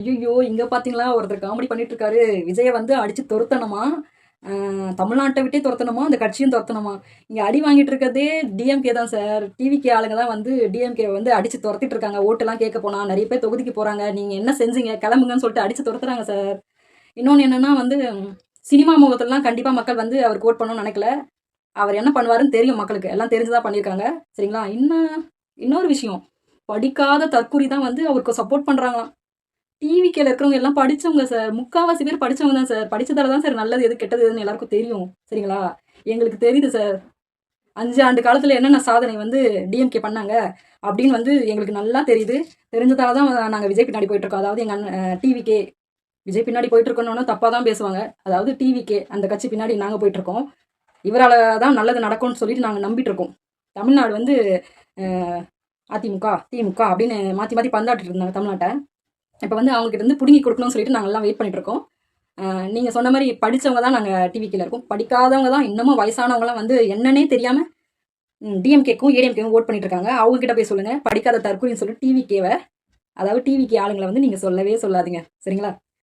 ஐயோ! இங்க பார்த்தீங்களா, ஒருத்தர் காமெடி பண்ணிட்டு இருக்காரு. விஜய வந்து அடிச்சு தொரத்தணுமா, தமிழ்நாட்ட விட்டே தொரத்தணுமா, அந்த கட்சியும் தொரத்தணுமா. இங்க அடி வாங்கிட்டு இருக்கிறதே டிஎம்கே தான் சார். டிவிகே ஆளுங்க தான் வந்து டிஎம்கே வந்து அடிச்சு தொரத்திட்டு இருக்காங்க. ஓட்டெல்லாம் கேட்க போனா, நெறைய பேர் தொகுதிக்கு போறாங்க. நீங்க என்ன செஞ்சீங்க? கிளம்புங்கன்னு சொல்லிட்டு அடிச்சு தொரத்துறாங்க சார். இன்னொன்னு என்னன்னா வந்து, சினிமா முகத்துலலாம் கண்டிப்பா மக்கள் வந்து அவருக்கு ஓட் பண்ணணும்னு நெனைக்கல. அவர் என்ன பண்ணுவாருன்னு தெரியும் மக்களுக்கு. எல்லாம் தெரிஞ்சு தான் பண்ணியிருக்காங்க. சரிங்களா? இன்னொரு விஷயம். படிக்காத தற்குறி தான் வந்து அவருக்கு சப்போர்ட் பண்றாங்களாம். டிவிக்கேல இருக்கிறவங்க எல்லாம் படிச்சவங்க சார். முக்காவாசி பேர் படிச்சவங்க தான் சார். படிச்சதால தான் சார் நல்லது எது, கெட்டது எதுன்னு எல்லாருக்கும் தெரியும். சரிங்களா? எங்களுக்கு தெரியுது சார். 5 ஆண்டு காலத்துல என்னென்ன சாதனை வந்து டிஎம்கே பண்ணாங்க அப்படின்னு வந்து எங்களுக்கு நல்லா தெரியுது. தெரிஞ்சதால தான் நாங்க விஜய் பின்னாடி போயிட்டு இருக்கோம். அதாவது எங்க அண்ணன் டிவிகே விஜய் பின்னாடி போயிட்டு இருக்கோம்னு தப்பா தான் பேசுவாங்க. அதாவது டிவிகே அந்த கட்சி பின்னாடி நாங்க போயிட்டு இருக்கோம். இவரால தான் நல்லது நடக்கும்னு சொல்லிட்டு நாங்க நம்பிட்டு இருக்கோம். தமிழ்நாடு வந்து அஹ், அதிமுக திமுக அப்படின்னு மாத்தி மாத்தி பந்தாட்டு இருந்தாங்க தமிழ்நாட்டை. இப்போ வந்து அவங்க கிட்ட இருந்து புடுங்கி கொடுக்கணும்னு சொல்லிட்டு நாங்கள் எல்லாம் வெயிட் பண்ணிட்டு இருக்கோம். நீங்க சொன்ன மாதிரி படிச்சவங்க தான் நாங்க டிவிக்கில இருக்கோம். படிக்காதவங்க தான் இன்னமும் வயசானவங்கலாம் வந்து என்னன்னே தெரியாம டிஎம்கேக்கும் ஏடிஎம்கேக்கும் ஓட் பண்ணிட்டு இருக்காங்க. அவங்க கிட்ட போய் சொல்லுங்க. படிக்காத தற்கொலைன்னு சொல்லி டிவிகேவை, அதாவது டிவிகே ஆளுங்களை வந்து நீங்க சொல்லவே சொல்லாதீங்க. சரிங்களா?